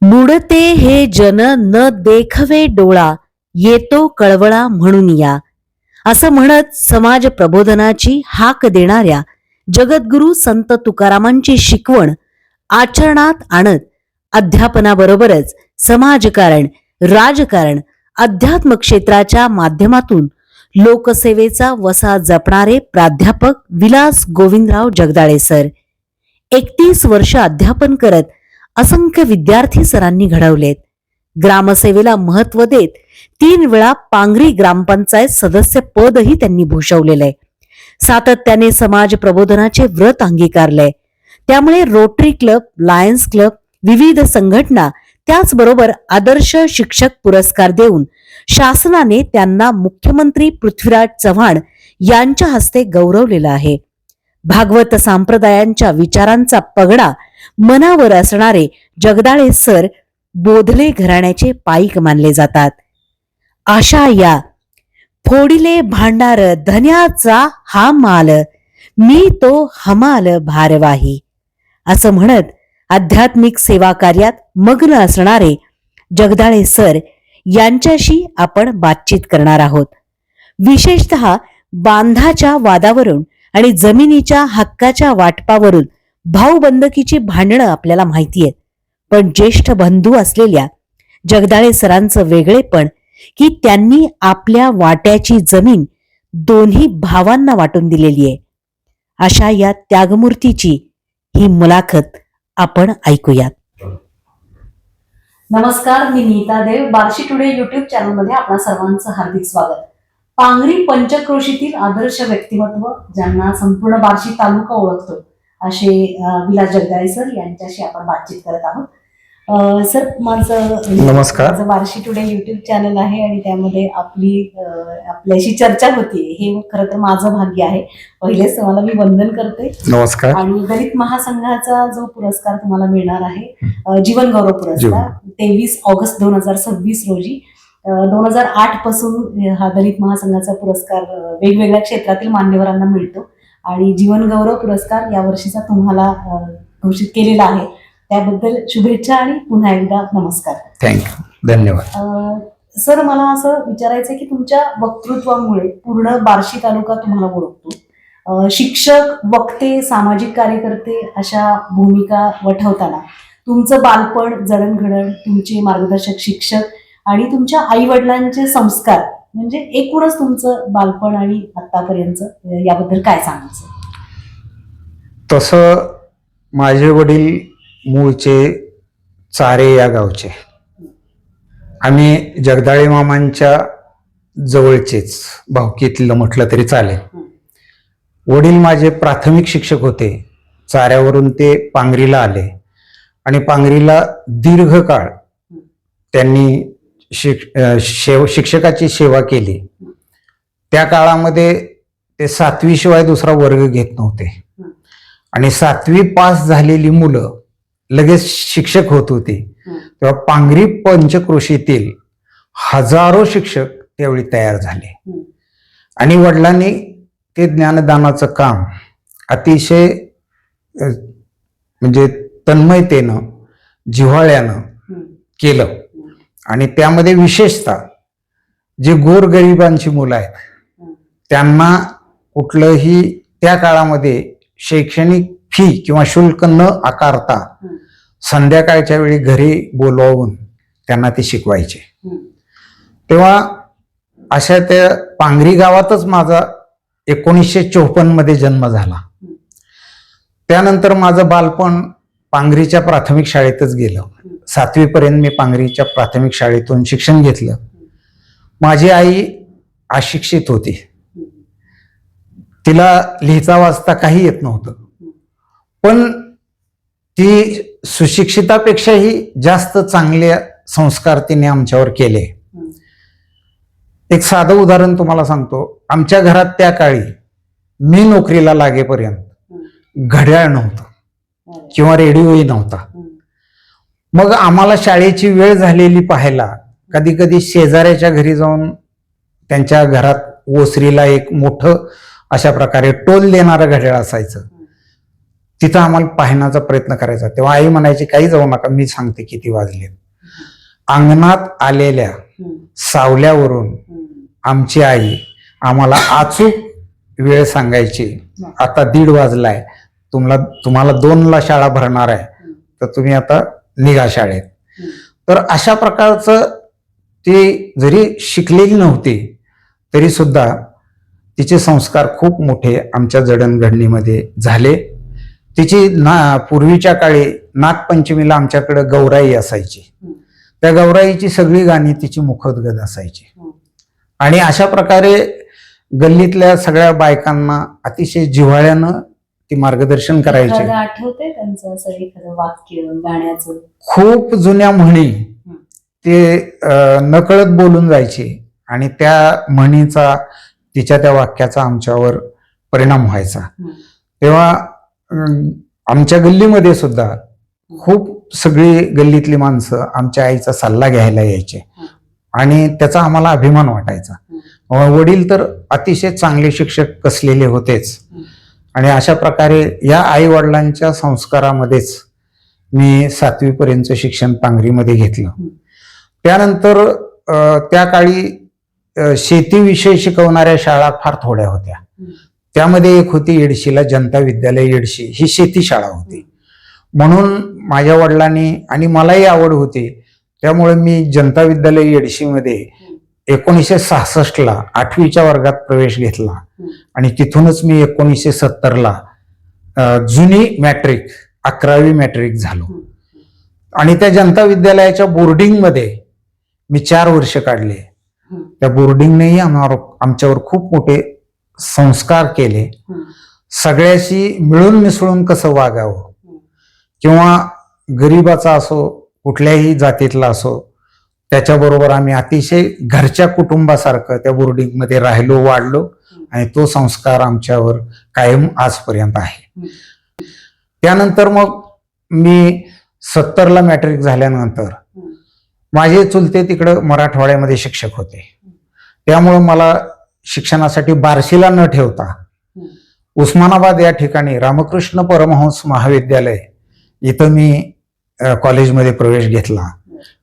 बुडते हे जन न देखवे डोळा, येतो कळवळा म्हणून या, असं म्हणत समाज प्रबोधनाची हाक देणाऱ्या जगद्गुरु संत तुकारामांची शिकवण आचरणात आणत अध्यापनाबरोबरच समाजकारण, राजकारण, अध्यात्म क्षेत्राच्या माध्यमातून लोकसेवेचा वसा जपणारे प्राध्यापक विलास गोविंदराव जगदाळे सर 31 वर्ष अध्यापन करत असंख्य विद्यार्थी सरांनी घडवलेत. ग्रामसेवेला महत्व देत 3 वेळा पांगरी ग्रामपंचायत सदस्य पदही त्यांनी भूषवलेले. सातत्याने समाज प्रबोधनाचे व्रत अंगीकारले. त्यामुळे रोटरी क्लब, लायन्स क्लब, विविध संघटना, त्याचबरोबर आदर्श शिक्षक पुरस्कार देऊन शासनाने त्यांना मुख्यमंत्री पृथ्वीराज चव्हाण यांच्या हस्ते गौरवलेला आहे. भागवत संप्रदायांच्या विचारांचा पगडा मनावर असणारे जगदाळे सर बोधले घराण्याचे पाईक मानले जातात. आशा या फोडिले भांडार धन्याचा हा माल, मी तो हमाल भारवाही, असं म्हणत आध्यात्मिक सेवा कार्यात मग्न असणारे जगदाळे सर यांच्याशी आपण बातचीत करणार आहोत. विशेषतः बांधाच्या वादावरून आणि जमिनीच्या हक्काच्या वाटपावरून भाऊबंदकीची भांडणं आपल्याला माहिती आहेत. पण ज्येष्ठ बंधू असलेल्या जगदाळे सरांचं वेगळेपण की त्यांनी आपल्या वाट्याची जमीन दोन्ही भावांना वाटून दिलेली आहे. अशा या त्यागमूर्तीची ही मुलाखत आपण ऐकूयात. नमस्कार, मी नीता देव. बार्शी टुडे युट्यूब चॅनल मध्ये आपणा सर्वांचं हार्दिक स्वागत. पांगरी पंचक्रोशीतील आदर्श व्यक्तिमत्व ज्यांना संपूर्ण बार्शी तालुका ओळखतो असे विलास जगदाळे सर यांच्याशी आपण बातचीत करत आहोत. सर, नमस्कार. माझं बार्शी टुडे युट्यूब चॅनल आहे आणि त्यामध्ये आपल्याशी चर्चा होती. हे खरं तर माझं भाग्य आहे. पहिलेच तुम्हाला मी वंदन करते. नमस्कार. आणि दलित महासंघाचा जो पुरस्कार तुम्हाला मिळणार आहे, जीवन गौरव पुरस्कार, 23 ऑगस्ट 2026 रोजी, 2008 पासून हा दलित महासंघाचा पुरस्कार वेगवेगळ्या क्षेत्रातील मान्यवरांना मिळतो आणि जीवन गौरव पुरस्कार या वर्षीचा तुम्हाला घोषित केलेला आहे. त्याबद्दल शुभेच्छा आणि पुन्हा एकदा नमस्कार. थँक्यू, धन्यवाद. सर, मला असं विचारायचं की तुमच्या वक्तृत्वामुळे पूर्ण बार्शी तालुका तुम्हाला ओळखतो. शिक्षक, वक्ते, सामाजिक कार्यकर्ते अशा भूमिका वठवताना तुमचं बालपण, जडणघडण, तुमचे मार्गदर्शक शिक्षक आणि तुमच्या आई वडिलांचे संस्कार, म्हणजे एकूणच तुमचं बालपण आणि आतापर्यंत याबद्दल काय सांगायचं? तसं माझे वडील मूळचे चारे या गावचे. आम्ही जगदाळे मामांच्या जवळचेच, भावकीतलं म्हटलं तरी चालेल. वडील माझे प्राथमिक शिक्षक होते. चाऱ्यावरून ते पांगरीला आले आणि पांगरीला दीर्घ काळ त्यांनी शिक्षकाची सेवा केली. त्या काळामध्ये ते 7वी शिवाय दुसरा वर्ग घेत नव्हते आणि 7वी पास झालेली मुलं लगेच शिक्षक होत होती. तेव्हा पांगरी पंचक्रोशीतील हजारो शिक्षक त्यावेळी तयार झाले आणि वडिलांनी ते ज्ञानदानाचं काम अतिशय म्हणजे तन्मयतेनं, जिव्हाळ्यानं केलं. आणि त्यामध्ये विशेषतः जे गोरगरिबांची मुलं आहेत त्यांना कुठलंही त्या काळामध्ये शैक्षणिक फी किंवा शुल्क न आकारता संध्याकाळच्या वेळी घरी बोलवून त्यांना ते शिकवायचे. तेव्हा अशा त्या पांगरी गावातच माझा 1954 मध्ये जन्म झाला. त्यानंतर माझं बालपण पांगरीच्या प्राथमिक शाळेतच गेलं. 7वी पर्यंत मी पांगरीच्या प्राथमिक शाळेतून शिक्षण घेतलं. माझी आई अशिक्षित होती. तिला लिहिता वाचता काही येत नव्हतं, पण ती सुशिक्षितापेक्षाही जास्त चांगले संस्कार तिने आमच्यावर केले. एक साधं उदाहरण तुम्हाला सांगतो. आमच्या घरात त्या काळी मी नोकरीला लागेपर्यंत घड्याळ नव्हतं किंवा रेडिओही नव्हता. मग आम्हाला शाळेची वेळ झालेली पाहायला कधी कधी शेजाऱ्याच्या घरी जाऊन त्यांच्या घरात ओसरीला एक मोठं अशा प्रकारे टोल देणारं घड्याळ असायचं. तिथं आम्हाला पाहण्याचा प्रयत्न करायचा. तेव्हा आई म्हणायची काही जाऊ नका, मी सांगते किती वाजले. अंगणात आलेल्या सावल्यावरून आमची आई आम्हाला अचूक वेळ सांगायची. आता 1:30 वाजलाय, तुम्हाला 2ला शाळा भरणार आहे, तर तुम्ही आता निघा शाळेत. तर अशा प्रकारचं ती जरी शिकलेली नव्हती तरी सुद्धा तिचे संस्कार खूप मोठे आमच्या जडणघडणीमध्ये झाले. तिची पूर्वीच्या काळी नागपंचमीला आमच्याकडे गौराई असायची. त्या गौराईची सगळी गाणी तिची मुखोद्गत असायची. आणि अशा प्रकारे गल्लीतल्या सगळ्या बायकांना अतिशय जिव्हाळ्यानं ती मार्गदर्शन करायची. आठवते त्यांचं असं एखादं वाक्य गाण्याचं? खूप जुन्या म्हणी ते नकळत बोलून जायची आणि त्या म्हणीचा, तिच्या त्या वाक्याचा आमच्यावर परिणाम व्हायचा. तेव्हा आमच्या गल्लीमध्ये सुद्धा खूप सगळी गल्लीतली माणसं आमच्या आईचा सल्ला घ्यायला यायचे आणि त्याचा आम्हाला अभिमान वाटायचा. वडील तर अतिशय चांगले शिक्षक कसलेले होतेच. आणि अशा प्रकारे या आई वडिलांच्या संस्कारामध्येच मी 7वी पर्यंतचं शिक्षण पांगरीमध्ये घेतलं. त्यानंतर त्या काळी शेतीविषयी शिकवणाऱ्या शाळा फार थोड्या होत्या. त्यामध्ये एक होती येडशीला जनता विद्यालय येडशी, ही शेती शाळा होती. म्हणून माझ्या वडिलांनी आणि मलाही आवड होती, त्यामुळे मी जनता विद्यालय येडशीमध्ये 1966ला 8वीच्या वर्गात प्रवेश घेतला आणि तिथूनच मी 1970ला जुनी मॅट्रिक 11वी मॅट्रिक झालो. आणि त्या जनता विद्यालयाच्या बोर्डिंगमध्ये मी 4 वर्ष काढले. त्या बोर्डिंगनेही आमच्यावर खूप मोठे संस्कार केले. सगळ्याशी मिळून मिसळून कसं वागावं, किंवा गरीबाचा असो कुठल्याही जातीतला असो, त्याच्याबरोबर आम्ही अतिशय घरच्या कुटुंबासारखं त्या बोर्डिंगमध्ये राहिलो, वाढलो आणि तो संस्कार आमच्यावर कायम आजपर्यंत आहे. त्यानंतर मग मी 70ला मॅट्रिक झाल्यानंतर माझे चुलते तिकडं मराठवाड्यामध्ये शिक्षक होते. त्यामुळं मला शिक्षणासाठी बार्शीला न ठेवता उस्मानाबाद या ठिकाणी रामकृष्ण परमहंस महाविद्यालय इथं मी कॉलेजमध्ये प्रवेश घेतला.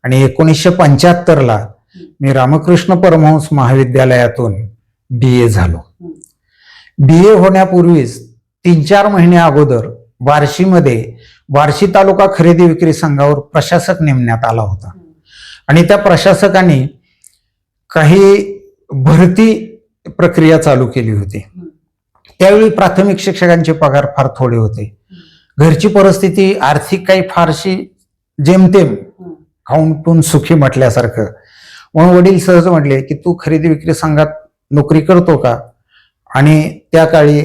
आणि 1975ला मी रामकृष्ण परमहंस महाविद्यालयातून BA झालो. BA होण्यापूर्वीच 3-4 महिने अगोदर बार्शी तालुका खरेदी विक्री संघावर प्रशासक नेमण्यात आला होता. आणि त्या प्रशासकाने काही भरती प्रक्रिया चालू केली होती. त्यावेळी प्राथमिक शिक्षकांचे पगार फार थोडे होते. घरची परिस्थिती आर्थिक काही फारशी जेमतेम, खाऊन पिऊन सुखी म्हटल्यासारखं. म्हणून वडील सहज म्हटले की तू खरेदी विक्री संघात नोकरी करतो का? आणि त्या काळी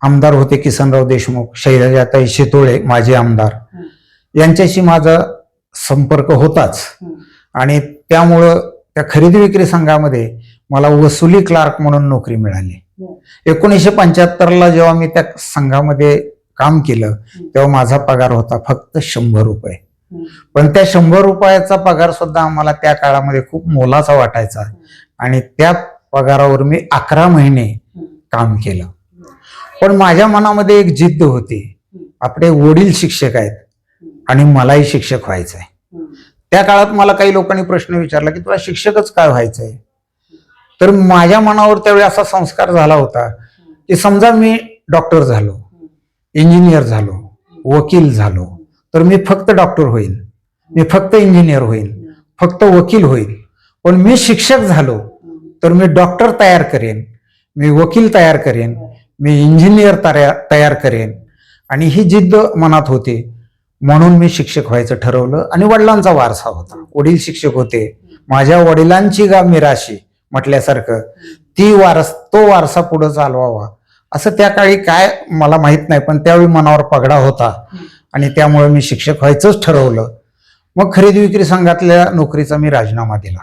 आमदार होते किसनराव देशमुख, शैलजाताई शितोळे माजी आमदार, यांच्याशी माझा संपर्क होताच. आणि त्यामुळं त्या खरेदी विक्री संघामध्ये मला वसुली क्लार्क म्हणून नोकरी मिळाली. 1975ला जेव्हा मी त्या संघामध्ये काम केलं तेव्हा माझा पगार होता फक्त 100 रुपये. पण त्या 100 रुपयाचा पगार सुद्धा आम्हाला त्या काळामध्ये खूप मोलाचा वाटायचा. आणि त्या पगारावर मी 11 महिने काम केलं. पण माझ्या मनामध्ये एक जिद्द होती, आपले वडील शिक्षक आहेत आणि मलाही शिक्षक व्हायचंय. त्या काळात मला काही लोकांनी प्रश्न विचारला की तुला शिक्षकच काय व्हायचंय? तर माझ्या मनावर त्यावेळी असा संस्कार झाला होता की समजा मी डॉक्टर झालो, इंजिनियर झालो, वकील झालो, तर मी फक्त डॉक्टर होईल, मी फक्त इंजिनियर होईल, फक्त वकील होईल. पण मी शिक्षक झालो तर मी डॉक्टर तयार करेन, मी वकील तयार करेन, मी इंजिनियर तयार करेन. आणि ही जिद्द मनात होती. म्हणून मी शिक्षक व्हायचं ठरवलं. आणि वडिलांचा वारसा होता, वडील शिक्षक होते. माझ्या वडिलांची गा मिराशी म्हटल्यासारखं तो वारसा पुढे चालवावा असं त्या काळी काय मला माहित नाही, पण त्यावेळी मनावर पगडा होता आणि त्यामुळे मी शिक्षक व्हायचंच ठरवलं. मग खरेदी विक्री संघातल्या नोकरीचा मी राजीनामा दिला.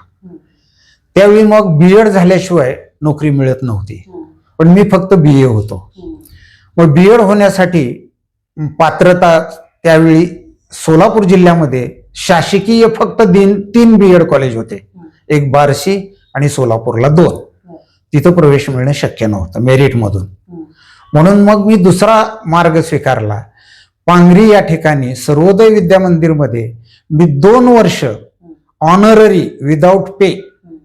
त्यावेळी मग BEd झाल्याशिवाय नोकरी मिळत नव्हती, पण मी फक्त BA होतो. मग BEd होण्यासाठी पात्रता त्यावेळी सोलापूर जिल्ह्यामध्ये शासकीय फक्त 3 BEd कॉलेज होते, एक बार्शी आणि सोलापूरला 2. तिथं प्रवेश मिळणं शक्य नव्हतं मेरिट मधून. म्हणून मग मी दुसरा मार्ग स्वीकारला पांगरी या ठिकाणी सर्वोदय विद्या मंदिरमध्ये मी 2 वर्ष ऑनररी विदाऊट पे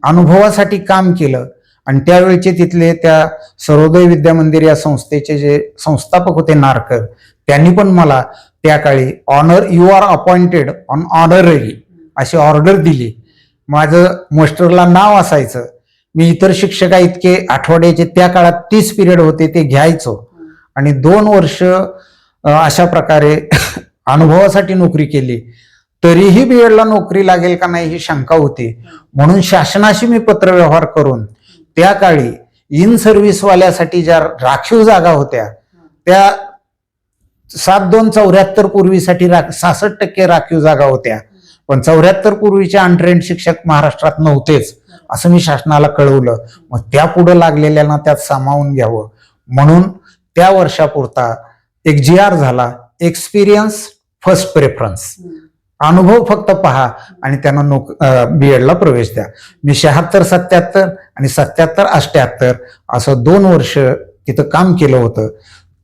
अनुभवासाठी काम केलं. आणि त्यावेळेचे तिथले त्या सर्वोदय विद्या मंदिर या संस्थेचे जे संस्थापक होते नारकर, त्यांनी पण मला त्या काळी you are appointed on honorary अशी ऑर्डर दिली. माझं मास्टरला नाव असायचं. मी इतर शिक्षका इतके आठवड्याचे त्या काळात 30 पिरियड होते ते घ्यायचो आणि 2 वर्ष अशा प्रकारे अनुभवासाठी नोकरी केली. तरीही बीएडला नोकरी लागेल का नाही ही शंका होती. म्हणून शासनाशी मी पत्रव्यवहार करून त्या काळी इन सर्व्हिसवाल्यासाठी ज्या राखीव जागा होत्या त्या 7274 पूर्वीसाठी 66% राखीव जागा होत्या. पण 74 पूर्वीचे अनट्रेंड शिक्षक महाराष्ट्रात नव्हतेच असं मी शासनाला कळवलं. मग त्या पुढे लागलेल्यांना त्यात सामावून घ्यावं म्हणून त्या वर्षापुरता एक GR झाला, एक्सपिरियन्स फर्स्ट प्रेफरन्स, अनुभव फक्त पहा आणि त्यांना बीएडला प्रवेश द्या. मी 76-77 आणि 77-78 असं 2 वर्ष तिथं काम केलं होतं.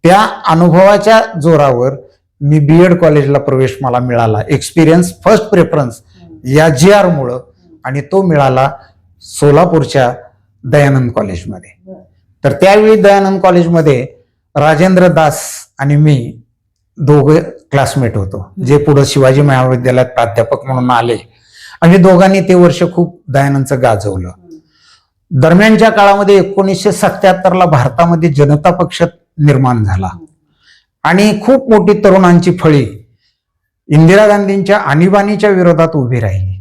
त्या अनुभवाच्या जोरावर मी बीएड कॉलेजला प्रवेश मला मिळाला, एक्सपिरियन्स फर्स्ट प्रेफरन्स या GR मुळे. आणि तो मिळाला सोलापूरच्या दयानंद कॉलेजमध्ये. तर त्यावेळी दयानंद कॉलेजमध्ये राजेंद्र दास आणि मी दोघे क्लासमेट होतो, जे पुढे शिवाजी महाविद्यालयात प्राध्यापक म्हणून आले. आणि दोघांनी ते वर्ष खूप दयानंदचं गाजवलं. दरम्यानच्या काळामध्ये 1977ला भारतामध्ये जनता पक्ष निर्माण झाला आणि खूप मोठी तरुणांची फळी इंदिरा गांधींच्या आणीबाणीच्या विरोधात उभी राहिली.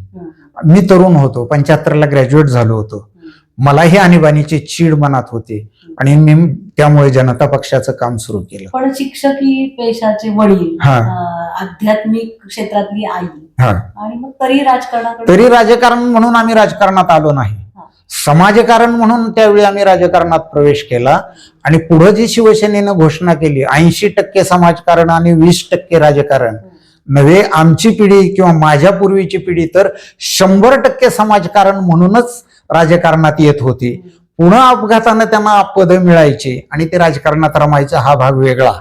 मी तरुण होतो, 75ला ग्रॅज्युएट झालो होतो. मलाही आणीबाणीची चीड मनात होती आणि मी त्यामुळे जनता पक्षाचं काम सुरू केलं. पण शिक्षकी पेशाचे वडील, आध्यात्मिक क्षेत्रातली आई आणि मग तरी राजकारण म्हणून आम्ही राजकारणात आलो नाही, समाजकारण म्हणून त्यावेळी आम्ही राजकारणात प्रवेश केला. आणि पुढे जी शिवसेनेनं घोषणा केली 80% समाजकारण आणि 20% राजकारण नव्हे, आमची पिढी किंवा माझ्या पूर्वीची पिढी तर 100% समाजकारण म्हणूनच राजकारणात येत होती. पुन्हा अपघातानं त्यांना पद मिळायची आणि ते राजकारणात रमायचं हा भाग वेगळा.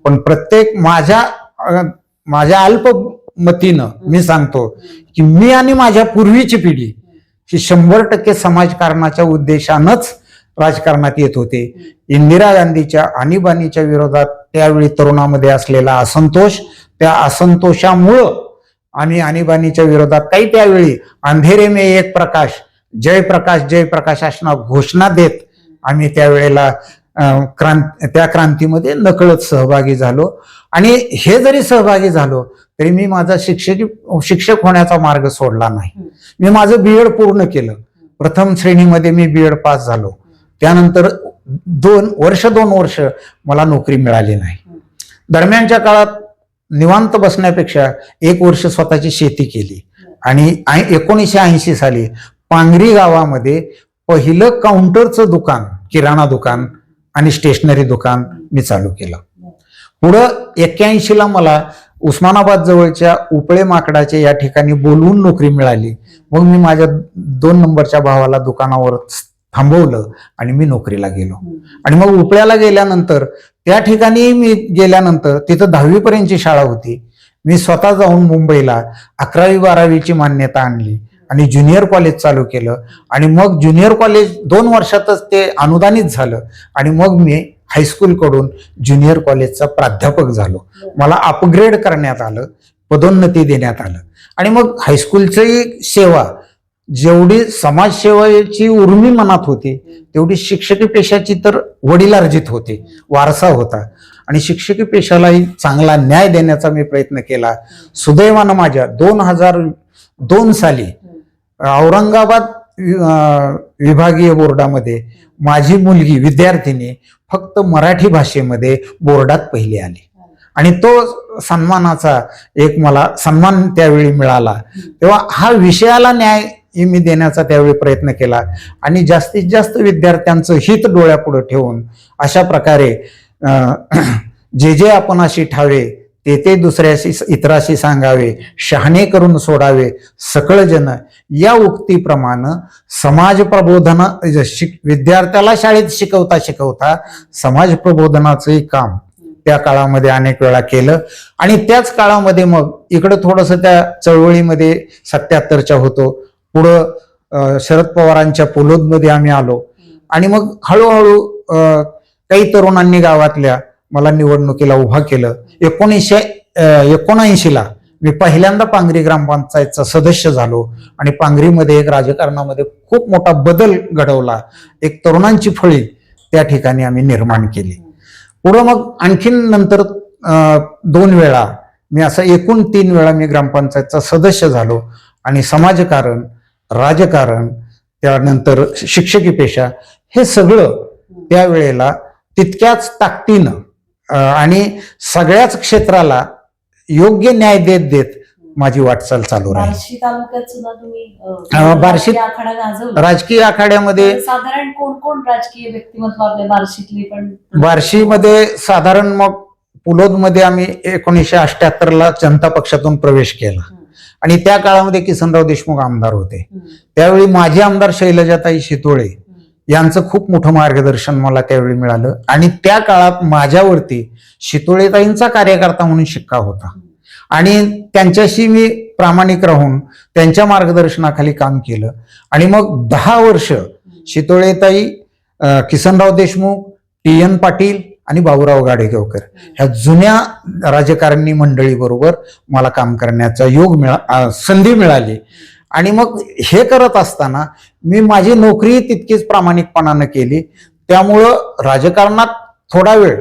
पण प्रत्येक माझ्या अल्पमतीनं मी सांगतो की मी आणि माझ्या पूर्वीची पिढी ही 100% समाजकारणाच्या उद्देशानंच राजकारणात येत होते. इंदिरा गांधीच्या आणीबाणीच्या विरोधात त्यावेळी तरुणामध्ये असलेला असंतोष, त्या असंतोषामुळं आम्ही आणीबाणीच्या विरोधात काही त्यावेळी अंधेरे में एक प्रकाश, जय प्रकाश जय प्रकाश अशा घोषणा देत आम्ही त्यावेळेला त्या क्रांतीमध्ये नकळत सहभागी झालो. आणि हे जरी सहभागी झालो तरी मी माझा शिक्षक होण्याचा मार्ग सोडला नाही. मी माझं बीएड पूर्ण केलं. प्रथम श्रेणीमध्ये मी बीएड पास झालो. त्यानंतर 2 वर्ष मला नोकरी मिळाली नाही. दरम्यानच्या काळात निवांत बसण्यापेक्षा 1 वर्ष स्वतःची शेती केली आणि 1980 साली पांगरी गावामध्ये पहिलं काउंटरचं दुकान, किराणा दुकान आणि स्टेशनरी दुकान मी चालू केलं. पुढं 81ला मला उस्मानाबाद जवळच्या उपळे माकडाचे या ठिकाणी बोलवून नोकरी मिळाली. मग मी माझ्या 2 नंबरच्या भावाला दुकानावर थांबवलं आणि मी नोकरीला गेलो. आणि मग उपळ्याला गेल्यानंतर त्या ठिकाणी मी गेल्यानंतर तिथं 10वी पर्यंतची शाळा होती. मी स्वतः जाऊन मुंबईला 11वी-12वीची मान्यता आणली आणि ज्युनियर कॉलेज चालू केलं. आणि मग ज्युनियर कॉलेज 2 वर्षातच ते अनुदानित झालं आणि मग मी हायस्कूल कडून ज्युनियर कॉलेजचा प्राध्यापक झालो. मला अपग्रेड करण्यात आलं, पदोन्नती देण्यात आलं. आणि मग हायस्कूलची सेवा, जेवढी समाजसेवेची उर्मी मनात होती तेवढी शिक्षकी पेशाची तर वडिलार्जित होती, वारसा होता. आणि शिक्षकी पेशालाही चांगला न्याय देण्याचा मी प्रयत्न केला. सुदैवानं माझ्या 2002 साली औरंगाबाद विभागीय बोर्डामध्ये माझी मुलगी विद्यार्थिनी फक्त मराठी भाषेमध्ये बोर्डात पहिली आली. आणि तो सन्मानाचा एक मला सन्मान त्यावेळी मिळाला. तेव्हा हा विषयाला न्याय मी देण्याचा त्यावेळी प्रयत्न केला आणि जास्तीत जास्त विद्यार्थ्यांचं हित डोळ्यापुढे ठेवून अशा प्रकारे जे आपणाशी ठावे ते दुसऱ्याशी इतराशी सांगावे, शहाणे करून सोडावे सकळ जन या उक्तीप्रमाणे समाज प्रबोधन विद्यार्थ्याला शाळेत शिकवता समाज प्रबोधनाचंही काम त्या काळामध्ये अनेक वेळा केलं. आणि त्याच काळामध्ये मग इकडं थोडंसं त्या चळवळीमध्ये 77च्या होतो. पुढं शरद पवारांच्या पुलोदमध्ये आम्ही आलो. आणि मग हळूहळू काही तरुणांनी गावातल्या मला निवडणुकीला उभा केलं. 1979ला मी पहिल्यांदा पांगरी ग्रामपंचायतचा सदस्य झालो आणि पांगरीमध्ये एक राजकारणामध्ये खूप मोठा बदल घडवला. एक तरुणांची फळी त्या ठिकाणी आम्ही निर्माण केली. पुढं मग आणखीन नंतर 2 वेळा मी असं एकूण 3 वेळा मी ग्रामपंचायतचा सदस्य झालो. आणि समाजकारण, राजकारण, त्यानंतर शिक्षकी पेशा हे सगळं त्यावेळेला तितक्याच ताकदीनं आणि सगळ्याच क्षेत्राला योग्य न्याय देत देत माझी वाटचाल चालू राहील. बार्शी तालुक्यात सुद्धा तुम्ही बार्शी आखाडा गाजवला. राजकीय आखाड्यामध्ये साधारण कोण कोण राजकीय व्यक्तिमत्व आपल्या बार्शीतली पण? बार्शीमध्ये साधारण मग पुलोदमध्ये आम्ही 1978ला जनता पक्षातून प्रवेश केला. आणि त्या काळामध्ये किसनराव देशमुख आमदार होते. त्यावेळी माजी आमदार शैलजाताई शितोळे यांचं खूप मोठं मार्गदर्शन मला त्यावेळी मिळालं. आणि त्या काळात माझ्यावरती शितोळेताईंचा कार्यकर्ता म्हणून शिक्का होता. आणि त्यांच्याशी मी प्रामाणिक राहून त्यांच्या मार्गदर्शनाखाली काम केलं. आणि मग 10 वर्ष शितोळेताई, किसनराव देशमुख, TN पाटील आणि बाबूराव गाडेगावकर ह्या जुन्या राजकारणी मंडळी बरोबर मला काम करण्याचा संधी मिळाली. आणि मग हे करत असताना मी माझी नोकरी तितकीच प्रामाणिकपणानं केली. त्यामुळं राजकारणात थोडा वेळ,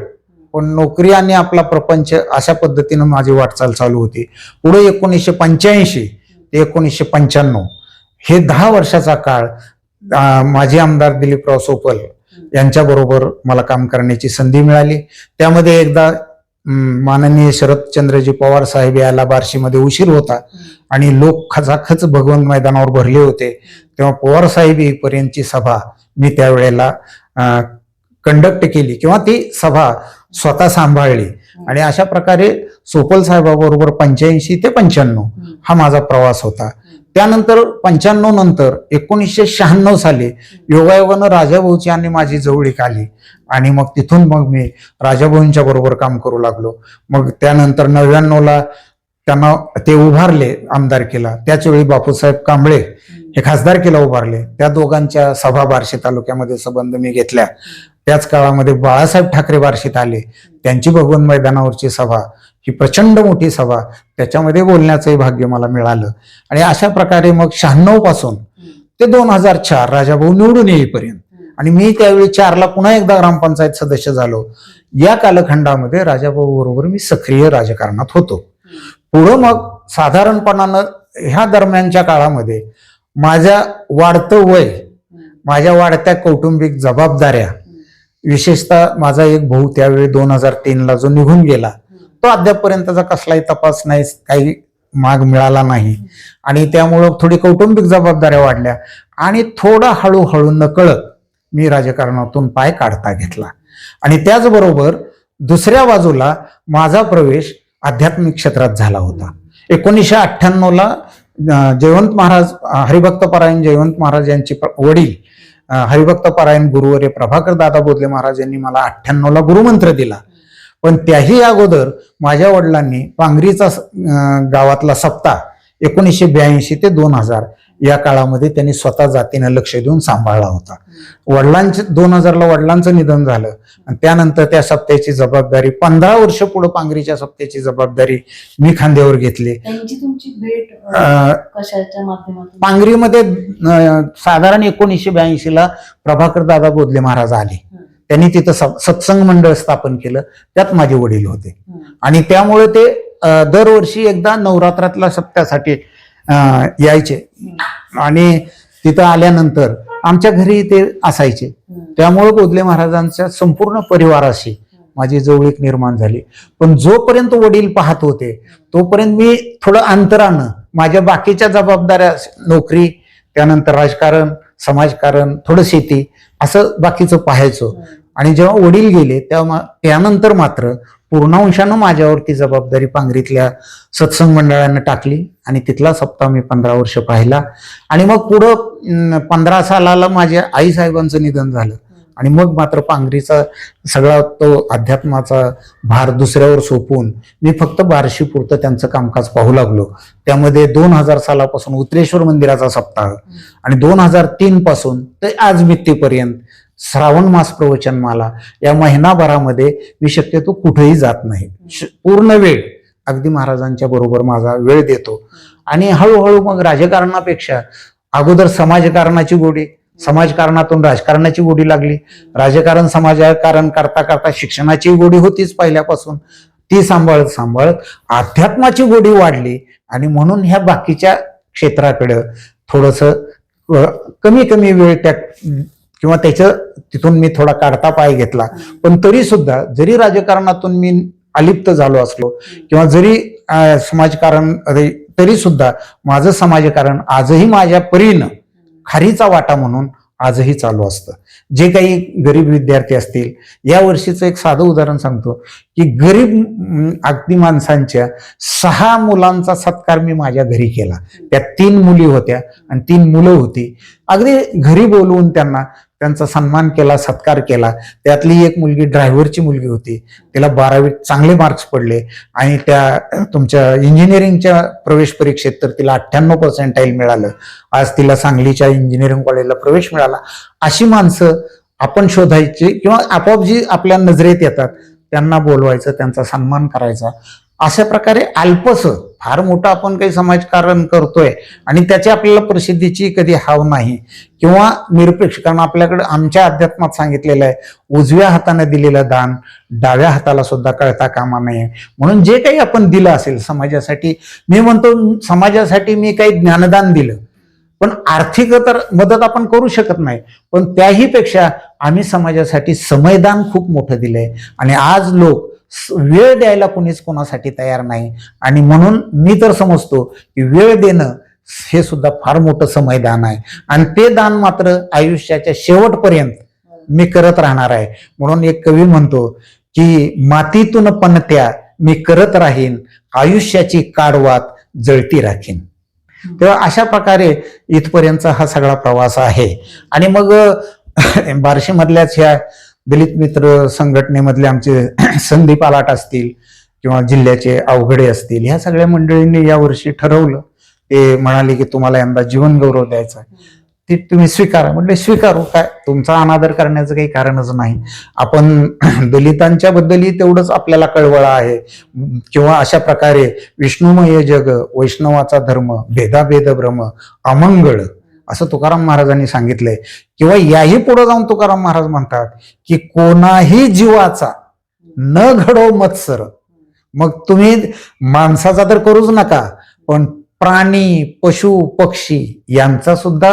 पण नोकरी आणि आपला प्रपंच अशा पद्धतीनं माझी वाटचाल चालू होती. पुढे 1985 ते 1995 हे 10 वर्षाचा काळ माजी आमदार दिलीपराव सोपल यांच्याबरोबर मला काम करण्याची संधी मिळाली. त्यामध्ये एकदा माननीय शरदचंद्रजी पवार साहेब यायला बार्शीमध्ये उशीर होता आणि लोक खचाखच भगवंत मैदानावर भरले होते. तेव्हा पवार साहेब येईपर्यंतची सभा मी त्यावेळेला कंडक्ट केली किंवा ती सभा स्वतः सांभाळली. आणि अशा प्रकारे सोपल साहेबाबरोबर 85 ते 95 हा माझा प्रवास होता. त्यानंतर 95 नंतर 1996 साली योगायोगानं राजाभाऊची आणि माझी जवळीक आली. आणि मग तिथून मग मी राजाभाऊंच्या बरोबर काम करू लागलो. मग त्यानंतर 99ला त्यांना ते उभारले आमदारकीला. त्याच वेळी बापूसाहेब कांबळे हे खासदारकीला उभारले. त्या दोघांच्या सभा बार्शी तालुक्यामध्ये संबंध मी घेतल्या. त्याच काळामध्ये बाळासाहेब ठाकरे बार्शीत आले. त्यांची भगवंत मैदानावरची सभा ही प्रचंड मोठी सभा, त्याच्यामध्ये बोलण्याचंही भाग्य मला मिळालं. आणि अशा प्रकारे मग 96 पासून ते 2004 राजाभाऊ निवडून येईपर्यंत, आणि मी त्यावेळी 4ला पुन्हा एकदा ग्रामपंचायत सदस्य झालो. या कालखंडामध्ये राजाभाऊ बरोबर मी सक्रिय राजकारणात होतो. पुढं मग साधारणपणानं ह्या दरम्यानच्या काळामध्ये माझ्या वाढतं वय, माझ्या वाढत्या कौटुंबिक जबाबदाऱ्या, विशेषतः माझा एक भाऊ त्यावेळी 2003ला जो निघून गेला, तो अद्यापपर्यंतचा कसलाही तपास नाही, काही माग मिळाला नाही. आणि त्यामुळं थोडी कौटुंबिक जबाबदाऱ्या वाढल्या आणि थोडा हळूहळू नकळत मी राजकारणातून पाय काढता घेतला. आणि त्याचबरोबर दुसऱ्या बाजूला माझा प्रवेश आध्यात्मिक क्षेत्रात झाला होता. 1998ला जयवंत महाराज, हरिभक्त परायण जयवंत महाराज यांचे वडील हरिभक्त परायण गुरुवर्य प्रभाकर दादा बोधले महाराज यांनी मला 98ला गुरुमंत्र दिला. पण त्याही अगोदर माझ्या वडिलांनी पांगरीचा गावातला सप्ताह 1982 ते 2000 या काळामध्ये त्यांनी स्वतः जातीनं लक्ष देऊन सांभाळला होता. 2000ला वडिलांचं निधन झालं आणि त्यानंतर त्या सप्त्याची जबाबदारी 15 वर्ष पुढे पांगरीच्या सप्त्याची जबाबदारी मी खांद्यावर घेतली. त्यांची तुमची भेट कशाच्या माध्यमातून? पांगरीमध्ये साधारण 1982ला प्रभाकर दादा बोधले महाराज आले. त्यांनी तिथं सत्संग मंडळ स्थापन केलं. त्यात माझे वडील होते आणि त्यामुळे ते दरवर्षी एकदा नवरात्रातल्या सप्त्यासाठी यायचे आणि तिथं आल्यानंतर आमच्या घरी ते असायचे. त्यामुळे बोधले महाराजांच्या संपूर्ण परिवाराशी माझी जवळीक निर्माण झाली. पण जोपर्यंत वडील पाहत होते तोपर्यंत मी थोडं अंतरानं माझ्या बाकीच्या जबाबदाऱ्या, नोकरी, त्यानंतर राजकारण, समाजकारण, थोडं शेती, असं बाकीचं पाहायचो. आणि जेव्हा वडील गेले त्यानंतर मात्र पूर्णांशानं माझ्यावरती जबाबदारी पांगरीतल्या सत्संग मंडळानं टाकली आणि तिथला सप्ताह मी 15 वर्ष पाहिला. आणि मग पुढं 15 सालाला माझ्या आईसाहेबांचं निधन झालं आणि मग मात्र पांगरीचा सगळा तो अध्यात्माचा भार दुसऱ्यावर सोपवून मी फक्त बार्शीपुरतं त्यांचं कामकाज पाहू लागलो. त्यामध्ये 2000 सालापासून उत्रेश्वर मंदिराचा सप्ताह आणि 2003 पासून ते आज मितीपर्यंत श्रावण मास प्रवचनमाला या महिनाभरामध्ये मी शक्यतो कुठेही जात नाही. पूर्ण वेळ अगदी महाराजांच्या बरोबर माझा वेळ देतो. आणि हळूहळू मग राजकारणापेक्षा अगोदर समाजकारणाची गोडी, समाजकारणातून राजकारणाची गोडी लागली, राजकारण समाजकारण करता करता शिक्षणाची गोडी होतीच पहिल्यापासून, ती सांभाळत सांभाळत अध्यात्माची गोडी वाढली. आणि म्हणून ह्या बाकीच्या क्षेत्राकडे थोडस कमी कमी वेळ त्या किंवा त्याचं तिथून मी थोडा काढता पाय घेतला. पण तरी सुद्धा जरी राजकारणातून मी अलिप्त झालो असलो किंवा जरी समाजकारण तरी सुद्धा माझं समाजकारण आजही माझ्या परीनं खारीचा वाटा म्हणून आजही चालू असतं. जे काही गरीब विद्यार्थी असतील, या वर्षीचं एक साधं उदाहरण सांगतो की गरीब अगदी माणसांच्या 6 मुलांचा सत्कार मी माझ्या घरी केला. त्या 3 मुली होत्या आणि 3 मुलं होती. अगदी घरी बोलवून त्यांचा सन्मान केला, सत्कार केला. त्यातली एक मुलगी ड्रायव्हरची मुलगी होती, तिला 12वीत चांगले मार्क्स पडले आणि त्या तुमच्या इंजिनिअरिंगच्या प्रवेश परीक्षेत तर तिला 98% मिळालं. आज तिला सांगलीच्या इंजिनिअरिंग कॉलेजला प्रवेश मिळाला. अशी माणसं आपण शोधायची किंवा आपोआप जी आपल्या नजरेत येतात त्यांना बोलवायचं, त्यांचा सन्मान करायचा. अशा प्रकारे अल्पस फार मोठं आपण काही समाजकारण करतोय आणि त्याची आपल्याला प्रसिद्धीची कधी हाव नाही किंवा निरपेक्ष. कारण आपल्याकडे आमच्या अध्यात्मात सांगितलेलं आहे, उजव्या हाताने दिलेलं दान डाव्या हाताला सुद्धा कळता कामा नये. म्हणून जे काही आपण दिलं असेल समाजासाठी, मी म्हणतो समाजासाठी मी काही ज्ञानदान दिलं, पण आर्थिक तर मदत आपण करू शकत नाही, पण त्याही पेक्षा आम्ही समाजासाठी समयदान खूप मोठं दिलंय. आणि आज लोक वेळ द्यायला कोणीच कोणासाठी तयार नाही. आणि म्हणून मी तर समजतो की वेळ देणं हे सुद्धा फार मोठं समयदान आहे आणि ते दान मात्र आयुष्याच्या शेवटपर्यंत मी करत राहणार आहे. म्हणून एक कवी म्हणतो की मातीतून पणत्या मी करत राहीन, आयुष्याची काडवात जळती राखीन. तेव्हा अशा प्रकारे इथपर्यंतचा हा सगळा प्रवास आहे. आणि मग बार्शीमधल्याच ह्या दलित मित्र संघटनेमधले आमचे संदीप आलाट असतील किंवा जिल्ह्याचे अवघडे असतील, ह्या सगळ्या मंडळींनी यावर्षी ठरवलं. ते म्हणाले की तुम्हाला यंदा जीवन गौरव द्यायचा, ते तुम्ही स्वीकारा. म्हटले स्वीकारू, काय तुमचा अनादर करण्याचं काही कारणच नाही. आपण दलितांच्या बद्दलही तेवढंच आपल्याला कळवळा आहे. किंवा अशा प्रकारे विष्णुमय जग वैष्णवाचा धर्म भेदाभेद भ्रम अमंगळ असं तुकाराम महाराजांनी सांगितलंय. किंवा याही पुढे जाऊन तुकाराम महाराज म्हणतात की कोणाही जीवाचा न घडो मत्सर. मग तुम्ही माणसाचा तर करूच नका, पण प्राणी पशु पक्षी यांचा सुद्धा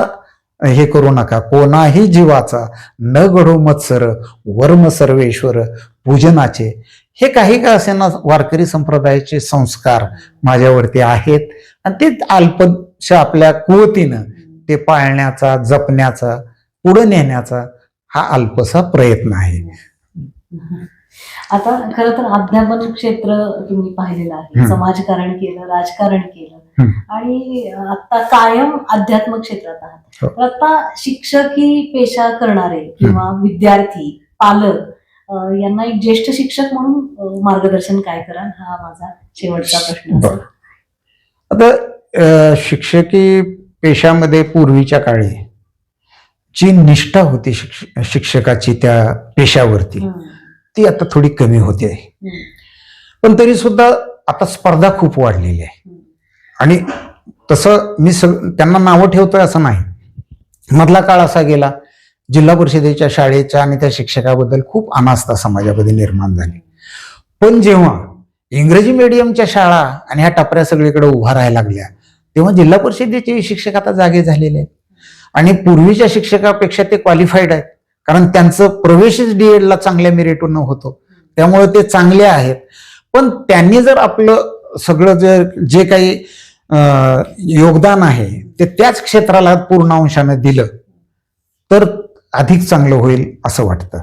हे करू नका. कोणाही जीवाचा न घडो मत्सर वर्म सर्वेश्वर पूजनाचे. हे काही का असे ना वारकरी संप्रदायाचे संस्कार माझ्यावरती आहेत आणि ते अल्पशा आपल्या कुवतीनं ते पाळण्याचा, जपण्याचा, पुढे नेण्याचा हा अल्पसा प्रयत्न आहे. आता खरं तर अध्यापन क्षेत्र तुम्ही पाहिलेलं आहे, समाजकारण केलं, राजकारण केलं आणि आता कायम अध्यात्म क्षेत्रात आहात. तर आता शिक्षक ही पेशा करणारे किंवा विद्यार्थी, पालक यांना एक ज्येष्ठ शिक्षक म्हणून मार्गदर्शन काय कराल, हा माझा शेवटचा प्रश्न असेल. आता शिक्षकी पेशामध्ये पूर्वीच्या काळी जी निष्ठा होती शिक्षकाची त्या पेशावरती, ती आता थोडी कमी होते आहे. पण तरी सुद्धा आता स्पर्धा खूप वाढलेली आहे. आणि तसं मी त्यांना नावं ठेवतोय असं नाही. मधला काळ असा गेला, जिल्हा परिषदेच्या शाळेच्या आणि त्या शिक्षकाबद्दल खूप अनास्था समाजामध्ये निर्माण झाली. पण जेव्हा इंग्रजी मीडियमच्या शाळा आणि ह्या टपऱ्या सगळीकडे उभा राहायला लागल्या, तेव्हा जिल्हा परिषदेचे शिक्षक आता जागे झालेले आहेत. आणि पूर्वीच्या शिक्षकापेक्षा ते क्वालिफाईड आहेत, कारण त्यांचं प्रवेशच डीएडला चांगल्या मेरिटून होतो, त्यामुळे ते चांगले आहेत. पण त्यांनी जर आपलं सगळं जे काही योगदान आहे ते त्याच क्षेत्राला पूर्ण अंशानं दिलं तर अधिक चांगलं होईल असं वाटतं.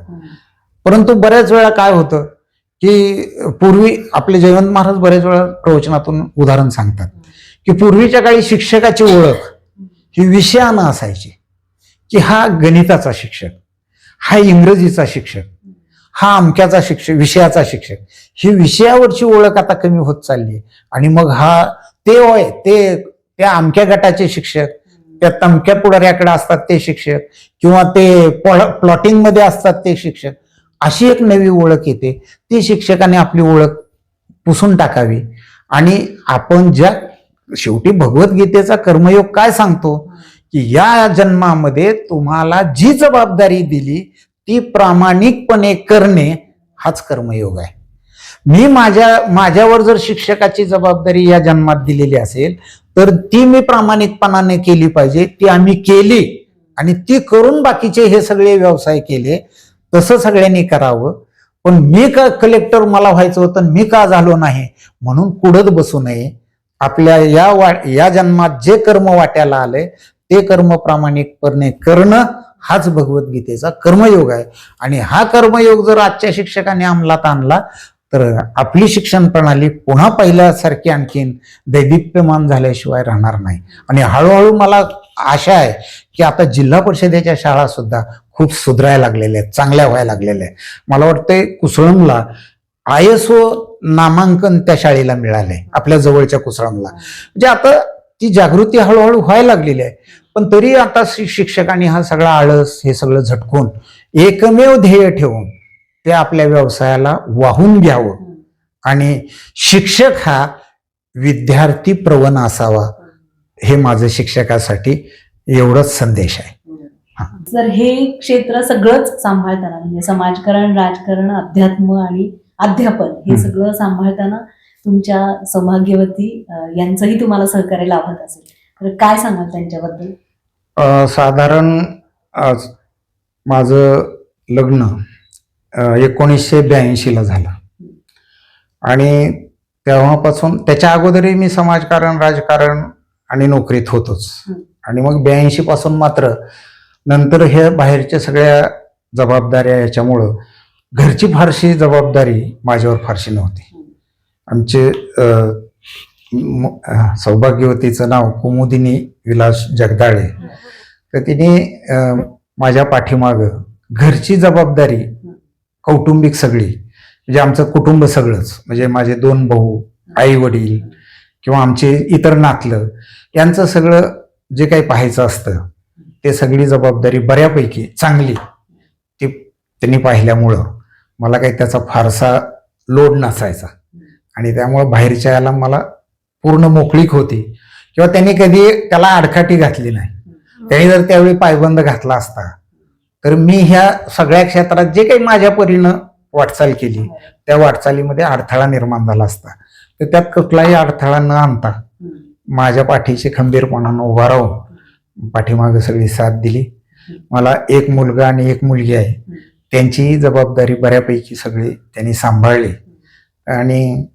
परंतु बऱ्याच वेळा काय होतं की पूर्वी आपले जयवंत महाराज बऱ्याच वेळा प्रवचनातून उदाहरण सांगतात की पूर्वीच्या काळी शिक्षकाची ओळख ही विषयानं असायची की हा गणिताचा शिक्षक, हा इंग्रजीचा शिक्षक, हा अमक्याचा शिक्षक, विषयाचा शिक्षक, ही विषयावरची ओळख आता कमी होत चालली. आणि मग हा ते होय ते त्या अमक्या गटाचे शिक्षक, त्या तमक्या पुढाऱ्याकडे असतात ते शिक्षक, किंवा ते प्लॉटिंग मध्ये असतात ते शिक्षक, अशी एक नवी ओळख येते. ती शिक्षकाने आपली ओळख पुसून टाकावी. आणि आपण ज्या शेवटी भगवद्गीतेचा कर्मयोग काय सांगतो की या जन्मामध्ये तुम्हाला जी जबाबदारी दिली ती प्रामाणिकपणे करणे हाच कर्मयोग आहे. मी माझ्यावर जर शिक्षकाची जबाबदारी या जन्मात दिलेली असेल तर ती मी प्रामाणिकपणाने केली पाहिजे. ती आम्ही केली आणि ती करून बाकीचे हे सगळे व्यवसाय केले. तसं सगळ्यांनी करावं. पण मी का कलेक्टर मला व्हायचं होतं, मी का झालो नाही म्हणून कुढत बसू नये. आपल्या या जन्मात जे कर्म वाट्याला आले ते कर्म प्रामाणिकपणे करणं हाच भगवद्गीतेचा कर्मयोग आहे. आणि हा कर्मयोग जर आजच्या शिक्षकांनी अंमलात आणला तर आपली शिक्षण प्रणाली पुन्हा पहिल्यासारखी आणखीन दैदिप्यमान झाल्याशिवाय राहणार नाही. आणि हळूहळू मला आशा आहे की आता जिल्हा परिषदेच्या शाळा सुद्धा खूप सुधारायला लागलेल्या आहेत, चांगल्या व्हायला लागलेल्या आहेत. मला वाटतंय कुसळमला ISO नामांकन त्या शाळेला मिळालंय, आपल्या जवळच्या कुसळमला. म्हणजे आता ती जागृती हळूहळू व्हायला लागलेली आहे. पण तरी आता शिक्षकांनी हा सगळा आळस हे सगळं झटकून एकमेव ध्येय ठेवून ते आपल्या व्यवसायाला वाहून घ्यावं. आणि शिक्षक हा विद्यार्थी प्रवण असावा, हे माझं शिक्षकासाठी एवढंच संदेश आहे. जर हे क्षेत्र सगळंच सांभाळताना म्हणजे समाजकारण, राजकारण, अध्यात्म आणि अध्यापन हे सगळं सांभाळताना तुमच्या सौभाग्यवती यांचंही तुम्हाला सहकार्य लाभत असेल तर काय सांगाल त्यांच्याबद्दल? साधारण माझं लग्न 1982 झालं आणि तेव्हापासून त्याच्या अगोदरही मी समाजकारण, राजकारण आणि नोकरीत होतोच. आणि मग 82 पासून मात्र नंतर हे बाहेरच्या सगळ्या जबाबदाऱ्या याच्यामुळं घरची फारशी जबाबदारी माझ्यावर फारशी नव्हती. आमचे सौभाग्यवतीचं नाव कुमुदिनी विलास जगदाळे, तर तिने माझ्या पाठीमागं घरची जबाबदारी कौटुंबिक सगळी, म्हणजे आमचं कुटुंब सगळंच, म्हणजे माझे 2 भाऊ, आई वडील किंवा आमचे इतर नातलं यांचं सगळं जे काही पाहायचं असतं ते सगळी जबाबदारी बऱ्यापैकी चांगली ती त्यांनी पाहिल्यामुळं मला काही त्याचा फारसा लोड नसायचा. आणि त्यामुळं बाहेरच्या याला मला पूर्ण मोकळीक होती किंवा त्यांनी कधी त्याला आडकाठी घातली नाही. त्यांनी जर त्यावेळी पायबंद घातला असता तर मी ह्या सगळ्या क्षेत्रात जे काही माझ्या परीनं वाटचाल केली त्या वाटचालीमध्ये अडथळा निर्माण झाला असता. तर त्यात कुठलाही अडथळा न आणता माझ्या पाठीशी खंबीरपणानं उभा राहून पाठीमागं सगळी साथ दिली. मला 1 मुलगा आणि 1 मुलगी आहे, त्यांचीही जबाबदारी बऱ्यापैकी सगळी त्यांनी सांभाळली. आणि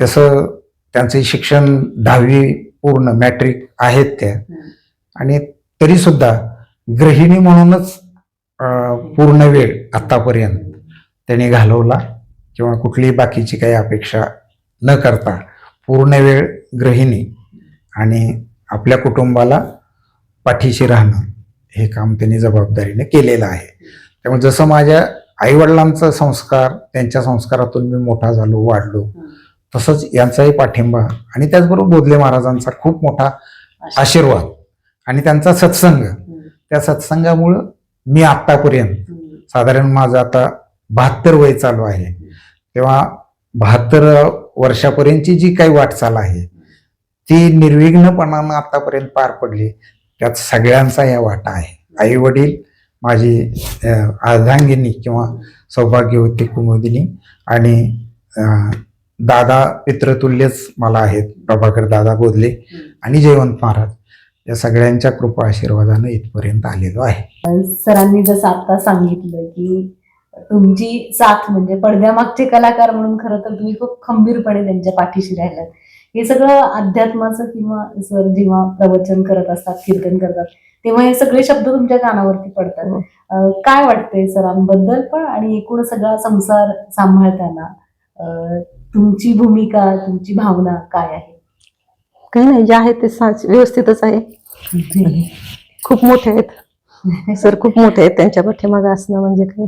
तसं त्यांचं शिक्षण 10वी पूर्ण मॅट्रिक आहेत त्या. आणि तरी सुद्धा गृहिणी म्हणूनच पूर्ण वेळ आतापर्यंत त्यांनी घालवला किंवा कुठलीही बाकीची काही अपेक्षा न करता पूर्ण वेळ गृहिणी आणि आपल्या कुटुंबाला पाठीशी राहणं हे काम त्यांनी जबाबदारीने केलेलं आहे. त्यामुळे जसं माझ्या आईवडिलांचा संस्कार, त्यांच्या संस्कारातून मी मोठा झालो, वाढलो, तसंच यांचाही पाठिंबा आणि त्याचबरोबर बोधले महाराजांचा खूप मोठा आशीर्वाद आणि त्यांचा सत्संग, त्या सत्संगामुळं मी आत्तापर्यंत साधारण माझं आता 72 वय चालू आहे. तेव्हा 72 वर्षापर्यंतची जी काही वाटचाल आहे ती निर्विघ्नपणानं आतापर्यंत पार पडली. त्यात सगळ्यांचा या वाटा आहे. आई वडील, माझी अर्धांगिनी किंवा सौभाग्यवती कुमुदिनी आणि दादा पितृतुल्यच मला आहेत, प्रभाकर दादा बोधले आणि जयवंत महाराज, या सगळ्यांच्या कृपा आशीर्वादानं इथपर्यंत आलेलो आहे. सरांनी जसं आता सांगितलं की तुमची साथ म्हणजे पडद्यामागचे कलाकार म्हणून खरं तर तुम्ही खूप खंबीरपणे त्यांच्या पाठीशी राहिलात. हे सगळं अध्यात्माचं किंवा सर जेव्हा प्रवचन करत असतात, कीर्तन करतात, तेव्हा हे सगळे शब्द तुमच्या कानावरती पडतात. काय वाटतंय सरांबद्दल पण आणि एकूण सगळा संसार सांभाळताना तुमची भूमिका, तुमची भावना काय आहे? काही नाही, जे आहे ते व्यवस्थितच आहे. खूप मोठे आहेत. सर खूप मोठे आहेत, त्यांच्या पाठीमागे असणं म्हणजे काय.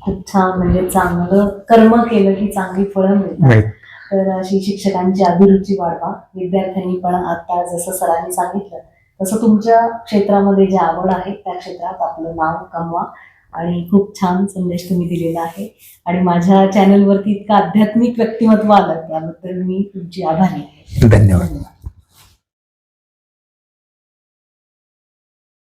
खूप छान, म्हणजे चांगलं कर्म केलं की चांगली फळं मिळतात. तर अशी शिक्षकांची अभिरुची वाढवा. विद्यार्थ्यांनी पण आता जसं सरांनी सांगितलं तसं तुमच्या क्षेत्रामध्ये जी आवड आहे त्या क्षेत्रात आपलं नाव कमवा. आणि खूप छान संदेश तुम्ही दिलेला आहे. आणि माझ्या चॅनलवरती इतकं आध्यात्मिक व्यक्तिमत्व आलं त्याबद्दल मी तुमची आभारी आहे. धन्यवाद.